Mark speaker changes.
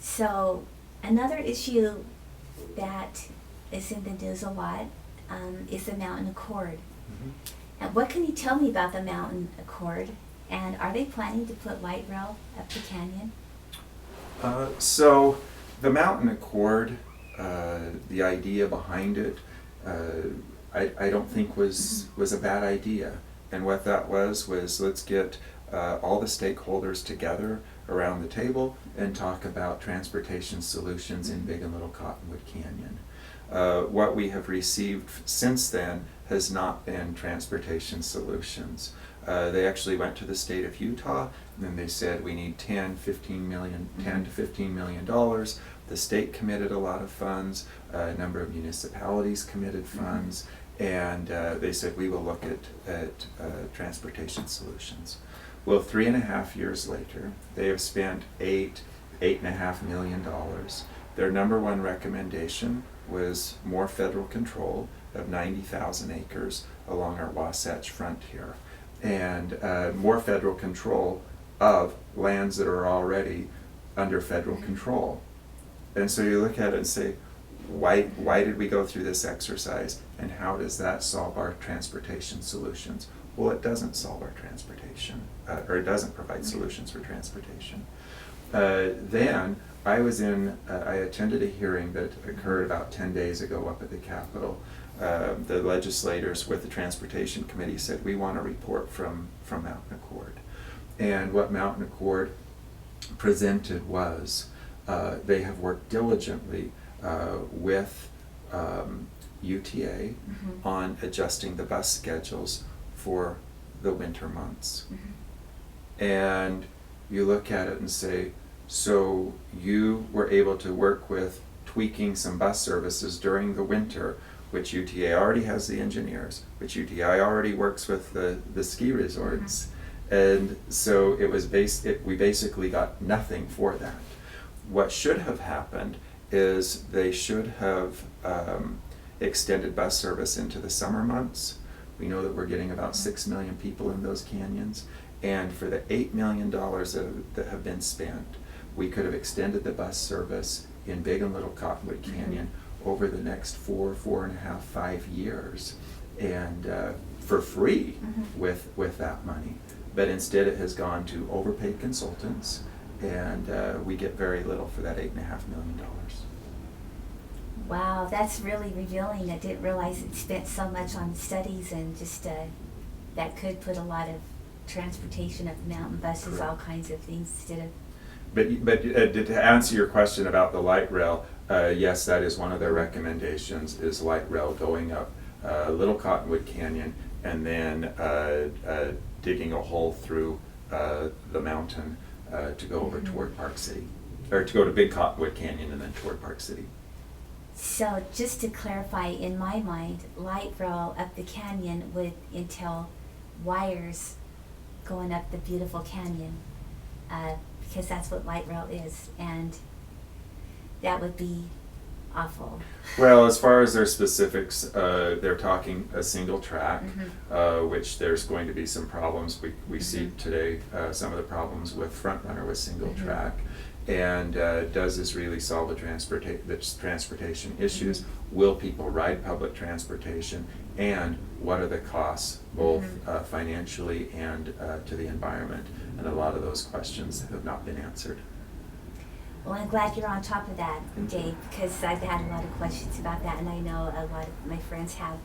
Speaker 1: So another issue that is in the news a lot is the Mountain Accord.
Speaker 2: Mhm.
Speaker 1: And what can you tell me about the Mountain Accord? And are they planning to put light rail up the canyon?
Speaker 2: So the Mountain Accord, the idea behind it, I don't think was a bad idea. And what that was let's get all the stakeholders together around the table and talk about transportation solutions in Big and Little Cottonwood Canyon. What we have received since then has not been transportation solutions. They actually went to the state of Utah and then they said we need 10 to $15 million. The state committed a lot of funds, a number of municipalities committed funds, and they said we will look at transportation solutions. Well, 3.5 years later, they have spent $8.5 million. Their number one recommendation was more federal control of 90,000 acres along our Wasatch frontier, and more federal control of lands that are already under federal control. And so you look at it and say, why did we go through this exercise, and how does that solve our transportation solutions? Well, it doesn't solve our transportation, or it doesn't provide solutions for transportation. Then I attended a hearing that occurred about 10 days ago up at the Capitol. The legislators with the Transportation Committee said, we want a report from Mountain Accord. And what Mountain Accord presented was, they have worked diligently with UTA on adjusting the bus schedules for the winter months. And you look at it and say, so you were able to work with tweaking some bus services during the winter, which UTA already has the engineers, which UTI already works with the ski resorts. And so we basically got nothing for that. What should have happened is they should have extended bus service into the summer months. We know that we're getting about 6 million people in those canyons, and for the $8 million that have been spent, we could have extended the bus service in Big and Little Cottonwood Canyon over the next 4.5, 5 years, and for free with that money. But instead it has gone to overpaid consultants, and we get very little for that $8.5 million.
Speaker 1: Wow, that's really revealing. I didn't realize it spent so much on studies and just that could put a lot of transportation of mountain buses, all kinds of things instead of.
Speaker 2: But to answer your question about the light rail, yes, that is one of their recommendations, is light rail going up Little Cottonwood Canyon and then digging a hole through the mountain to go over toward Park City, or to go to Big Cottonwood Canyon and then toward Park City.
Speaker 1: So just to clarify, in my mind, light rail up the canyon would entail wires going up the beautiful canyon, because that's what light rail is, and that would be awful.
Speaker 2: Well, as far as their specifics, they're talking a single track, which there's going to be some problems. We see today some of the problems with Front Runner with single track. And does this really solve the transportation issues? Will people ride public transportation? And what are the costs, both financially and to the environment? And a lot of those questions have not been answered.
Speaker 1: Well, I'm glad you're on top of that, Dave, because I've had a lot of questions about that, and I know a lot of my friends have.